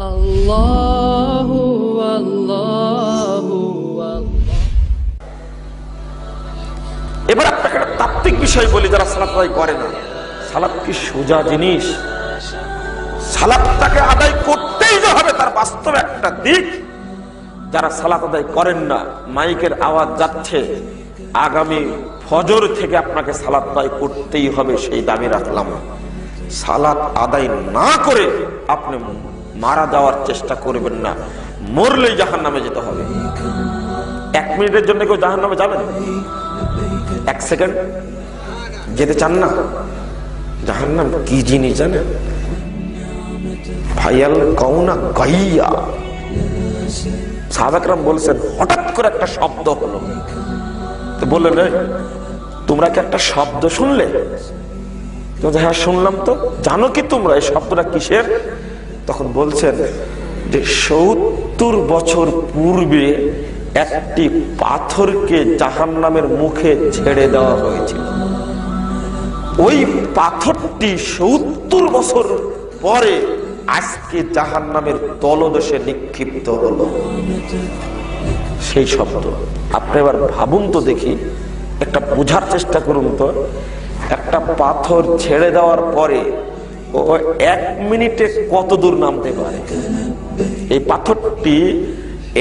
আল্লাহু আল্লাহু আল্লাহ। এবার আপনাকে একটা তাত্ত্বিক বিষয় বলি, যারা সালাত আদায় করে না, সালাত কি সোজা জিনিস? সালাতটাকে আদায় করতেই যে হবে তার বাস্তব একটা দিক। যারা সালাত আদায় করেন না, মাইকের আওয়াজ যাচ্ছে, আগামী ফজর থেকে আপনাকে সালাত আদায় করতেই হবে, সেই দাবি রাখলাম। সালাত আদায় না করে আপনি মারা যাওয়ার চেষ্টা করবেন না, মরলেই জাহান্নামে যেতে হবে। 1 মিনিটের জন্য কেউ জাহান্নামে যাবেন? 1 সেকেন্ড যেতে চান না? জাহান্নাম কি জিনিস জানেন? ভাইয়াল কওনা গাইয়া। সাহাবায়ে কেরাম বলছেন, হঠাৎ করে একটা শব্দ হলো, তো বললেন, তোমরা কি একটা শব্দ শুনলে? হ্যাঁ শুনলাম। তো জানো কি তোমরা এই শব্দটা কিসের? তখন বলছেন যে 70 বছর পূর্বে একটি পাথরকে জাহান্নামের মুখে ছেড়ে দেওয়া হয়েছিল। ওই পাথরটি 70 বছর পরে আজকে জাহান্নামের তলদেশে নিক্ষিপ্ত হলো। সেই শব্দ আপনি এবার ভাবুন তো দেখি, একটা বোঝার চেষ্টা করুন তো। একটা পাথর ছেড়ে দেওয়ার পরে ও 1 মিনিটে কত দূর নামতে পারে? এই পাথরটি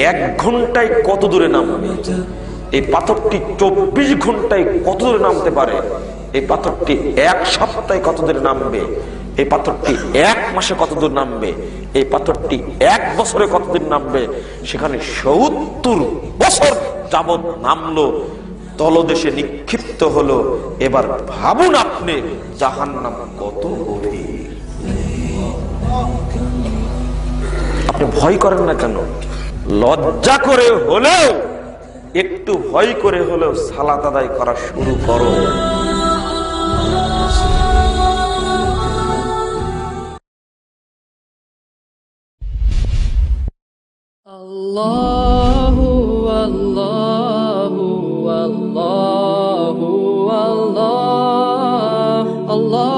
1 ঘন্টায় কত দূরে নামবে? এই পাথরটি 24 ঘন্টায় কত দূরে নামতে পারে? এই পাথরটি 1 সপ্তাহে কত দূরে নামবে? এই পাথরটি 1 মাসে কত দূর নামবে? এই পাথরটি 1 বছরে কতদিন নামবে? সেখানে 70 বছর যাবৎ নামলো, তলদেশে নিক্ষিপ্ত হলো। এবার ভাবুন আপনি জাহান্নাম কত গভীর। আপনি ভয় করেন না কেন? লজ্জা করে হলেও, একটু ভয় করে হলেও সালাত আদায় করা শুরু করো। আল্লাহু আল্লাহু আল্লাহু আল্লাহ আল্লাহ।